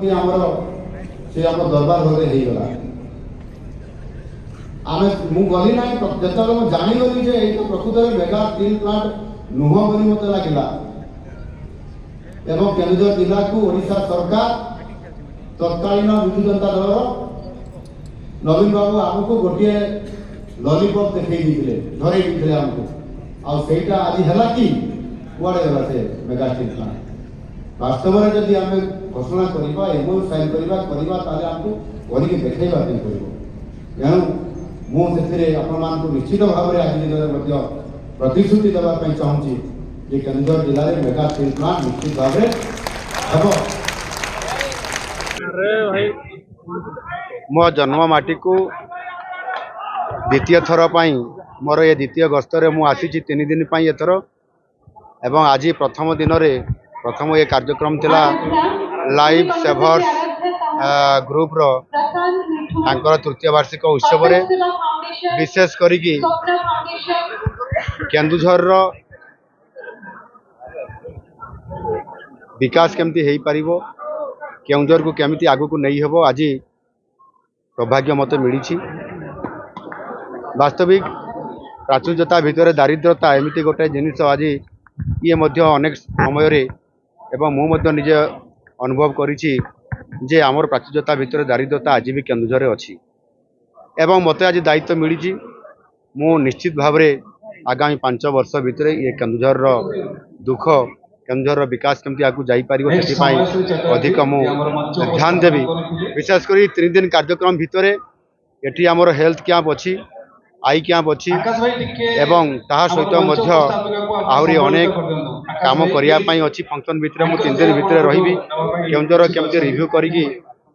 से आम दरबार घरे होगला आम गली ना जो जानीगली जे प्रकृत में मेगा स्टील प्लांट नुह बोली मत लगे एवं केन्दुझर जिला को ओडिशा सरकार तत्कालीन विजु जनता दल नवीन बाबू आमको गोटे लॉलीपॉप देखते धरई आमको आईटा आज है कि कुआड़े गला से मेगा स्टील प्लांट वास्तव में जदि आम घोषणा करवा एमओयू साइन करवा आमको करके देखा तेणु मुझे आपण निश्चित भाव में आज दिन प्रतिश्रुति देवाई चाहूँगी जे केन्दुझर जिले में मेगा स्टील प्लांट निश्चित भाव मो जन्म माटी को द्वितीय थर मोर ये द्वितीय गस्तर मु आसी 3 दिन एथर एवं आज प्रथम दिन में प्रथम ये कार्यक्रम थिला लाइफ सेवर्स ग्रुप रो तृतीय वार्षिक उत्सव रे विशेष करिकी केन्दुझर रो विकास केमती हेई परिबो केन्दुझर को केमती आगु को नहीं हेबो आज सौभाग्य मत मिली वास्तविक प्राचुर्यता भितर दारिद्रता एमती गोटे जिनिस आज ये अनेक समय रे एवं मु निजे अनुभव करिछि जे आमर प्राचुर्यता भितर दारिद्रता आज भी केन्दुझर अच्छी एवं मत आज दायित्व मिली मु निश्चित भाव में आगामी 5 वर्ष भितर ये केन्दुझर दुख केन्दुझर विकास केमती आगु जाई पारिबो से अधिक मु ध्यान देवी विशेषकर 3 दिन कार्यक्रम भितर एटी आमर हेल्थ कैंप अच्छी आई कैंप अच्छी एवं ता सहित आहरी अनेक काम करने अच्छी फंक्शन भितर मु 3 दिन भितर रही केन्दुझर केमती रिव्यू करी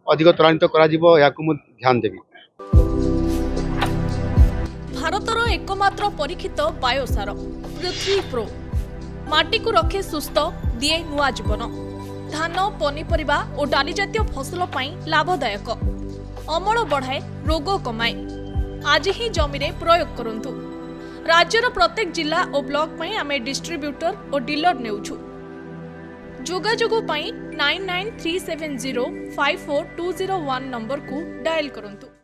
अधिक त्वरान्वित करा ध्यान देवी। भारतर एकमात्र परीक्षित बायोसार पृथ्वी प्रो माटी को रखे सुस्थ दिए नुआ जीवन धान पनीपरिबा और डाली जातीय फसल लाभदायक अमल बढ़ाए रोग कमाए आज ही जमी रे प्रयोग करंतु राज्यर प्रत्येक जिला और ब्लॉक में आमे डिस्ट्रीब्यूटर और डीलर नेउछु जोगाजोग 9937054201 नंबर को डायल करंतु।